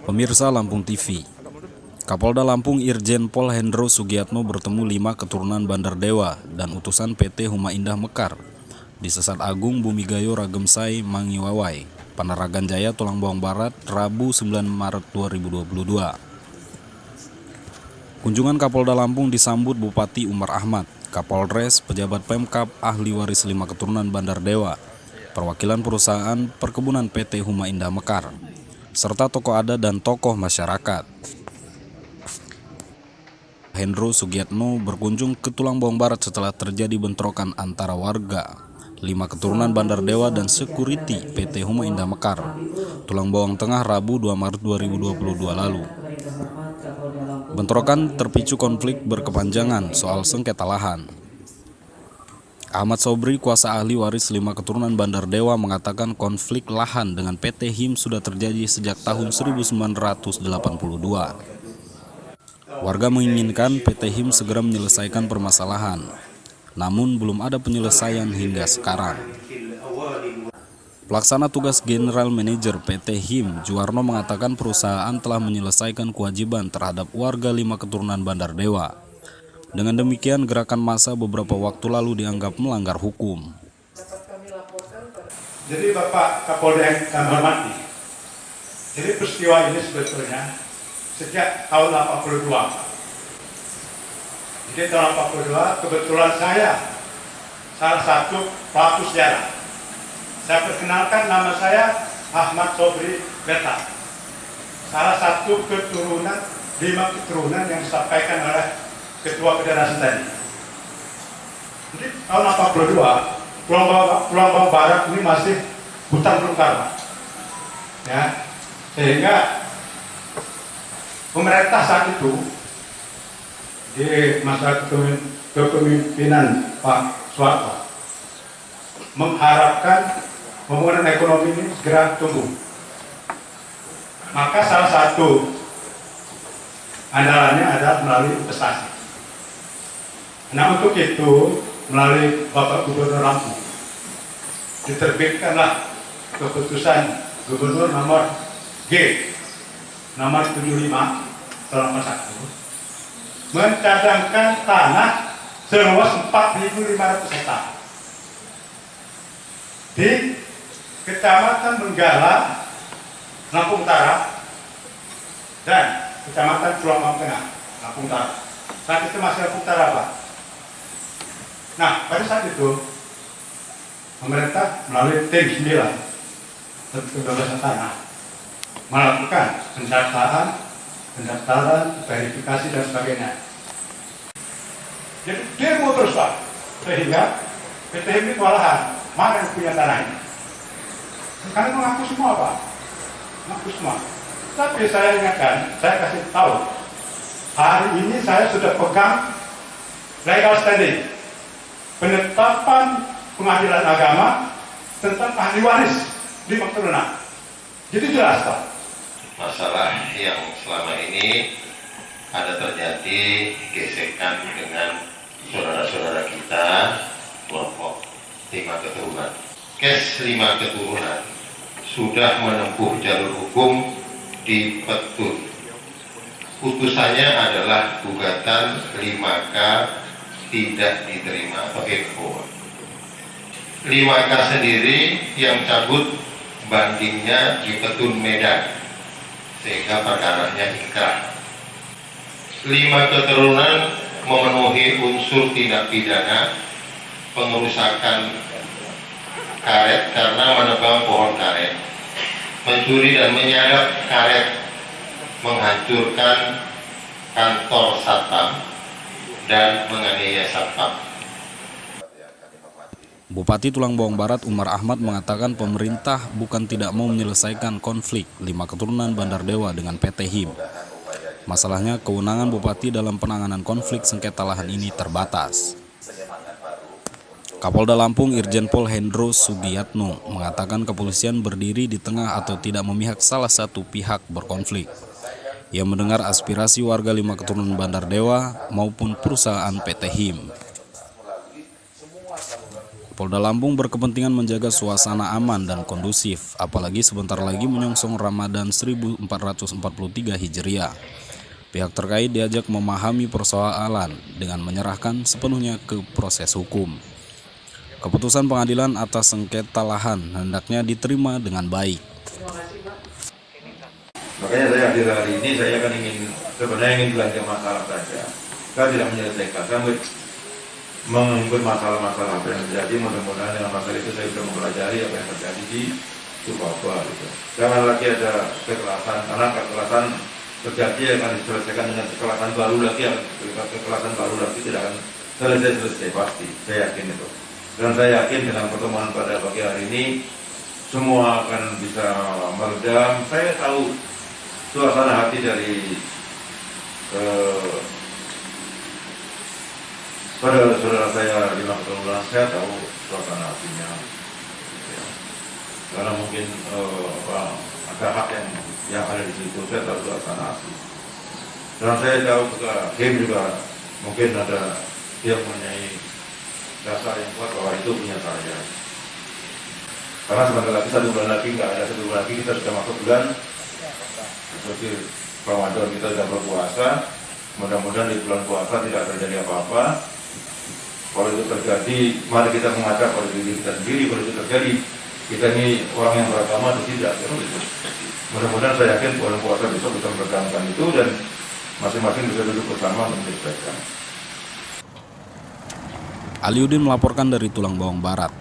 Pemirsa Lampung TV, Kapolda Lampung Irjen Pol Hendro Sugiatno bertemu 5 keturunan Bandar Dewa dan utusan PT Huma Indah Mekar di Sesat Agung Bumigayo Ragemsai Mangiwawai, Panaragan Jaya, Tulang Bawang Barat, Rabu 9 Maret 2022. Kunjungan Kapolda Lampung disambut Bupati Umar Ahmad, Kapolres, pejabat Pemkab, ahli waris 5 keturunan Bandar Dewa, perwakilan perusahaan perkebunan PT Huma Indah Mekar, serta tokoh adat dan tokoh masyarakat. Hendro Sugiatno berkunjung ke Tulang Bawang Barat setelah terjadi bentrokan antara warga 5 keturunan Bandar Dewa dan security PT Huma Indah Mekar, Tulang Bawang Tengah, Rabu 2 Maret 2022 lalu. Bentrokan terpicu konflik berkepanjangan soal sengketa lahan. Ahmad Sobri, kuasa ahli waris 5 keturunan Bandar Dewa, mengatakan konflik lahan dengan PT HIM sudah terjadi sejak tahun 1982. Warga menginginkan PT HIM segera menyelesaikan permasalahan, namun belum ada penyelesaian hingga sekarang. Pelaksana tugas General Manager PT HIM, Juwarno, mengatakan perusahaan telah menyelesaikan kewajiban terhadap warga 5 keturunan Bandar Dewa. Dengan demikian, gerakan massa beberapa waktu lalu dianggap melanggar hukum. Jadi Bapak Kapolda yang kami hormati, jadi peristiwa ini sebetulnya sejak tahun 82. Jadi tahun 82 kebetulan saya salah satu pelaku sejarah. Saya perkenalkan, nama saya Ahmad Sobri Beta, salah satu keturunan 5 keturunan yang disampaikan oleh Ketua Federasi tadi. Jadi tahun 82, Tulang Bawang Barat ini masih hutan belum karma, ya, sehingga pemerintah saat itu di masa kepemimpinan Pak Soeharto mengharapkan pembangunan ekonomi ini segera tumbuh. Maka salah satu andalannya adalah melalui investasi. Nah, untuk itu melalui Bapak Gubernur Lampung diterbitkanlah keputusan Gubernur nomor G nomor 75 tahun 1 mencadangkan tanah seluas 4.500 hektar di Kecamatan Menggala, Lampung Utara, dan Kecamatan Tulang Bawang Tengah, Lampung Utara. Saat itu masih Lampung Utara, Pak. Nah, pada saat itu pemerintah melalui tim 9 kebebasan tanah melakukan pendaftaran, verifikasi dan sebagainya. Jadi demo terus, Pak, sehingga PT ini kewalahan mana yang punya tanah ini. Sekarang mengaku semua, Pak, mengaku semua. Tapi saya ingatkan, saya kasih tahu, hari ini saya sudah pegang legal standing, penetapan pengadilan agama tentang ahli waris 5 keturunan. Jadi jelas, Pak. Masalah yang selama ini ada terjadi gesekan dengan saudara-saudara kita kelompok 5 keturunan. Kes 5 keturunan sudah menempuh jalur hukum di Petun. Putusannya adalah gugatan 5K tidak diterima atau EKO. 5K sendiri yang cabut bandingnya di Petun Medan, sehingga perkaranya inkrah. 5 keturunan memenuhi unsur tindak pidana pengerusakan karet karena menebang pohon karet, mencuri dan menyadap karet, menghancurkan kantor satpam, dan menganiaya satpam. Bupati Tulang Bawang Barat Umar Ahmad mengatakan pemerintah bukan tidak mau menyelesaikan konflik 5 keturunan Bandar Dewa dengan PT HIM. Masalahnya kewenangan Bupati dalam penanganan konflik sengketa lahan ini terbatas. Kapolda Lampung Irjen Pol Hendro Sugiatno mengatakan kepolisian berdiri di tengah atau tidak memihak salah satu pihak berkonflik. Ia mendengar aspirasi warga 5 keturunan Bandar Dewa maupun perusahaan PT HIM. Polda Lampung berkepentingan menjaga suasana aman dan kondusif, apalagi sebentar lagi menyongsong Ramadan 1443 Hijriah. Pihak terkait diajak memahami persoalan dengan menyerahkan sepenuhnya ke proses hukum. Keputusan pengadilan atas sengketa lahan hendaknya diterima dengan baik. Makanya saya hadir hari ini, saya kan sebenarnya ingin belajar masalah saja. Saya tidak menyelesaikan, saya mengikut masalah-masalah apa yang terjadi. Mudah-mudahan dengan masalah itu saya bisa mempelajari apa yang terjadi di Subaba. Gitu. Jangan lagi ada kekerasan, karena kekerasan terjadi akan diselesaikan dengan kekerasan baru lagi. Kekerasan baru lagi tidak akan selesai pasti, saya yakin itu. Dan saya yakin dengan pertemuan pada pagi hari ini semua akan bisa meredam. Saya tahu suasana hati dari saudara-saudara saya di Makassar, saya tahu suasana hatinya. Ya. Karena mungkin ada hak yang ada di situ, saya tahu suasana hati. Dan saya tahu juga Kim juga mungkin ada dia mempunyai dasar yang kuat bahwa itu punya saya. Karena sebentar lagi 1 bulan lagi, nggak ada 1 bulan lagi kita sudah masuk bulan seperti Ramadan, kita sudah berpuasa. Mudah-mudahan di bulan puasa tidak terjadi apa-apa. Kalau itu terjadi, mari kita mengajak pada diri kita sendiri. Kalau itu terjadi, kita ini orang yang beragama atau tidak. Mudah-mudahan saya yakin bulan puasa besok bisa meredamkan itu dan masing-masing bisa duduk bersama untuk menyelesaikan. Aliudin melaporkan dari Tulang Bawang Barat.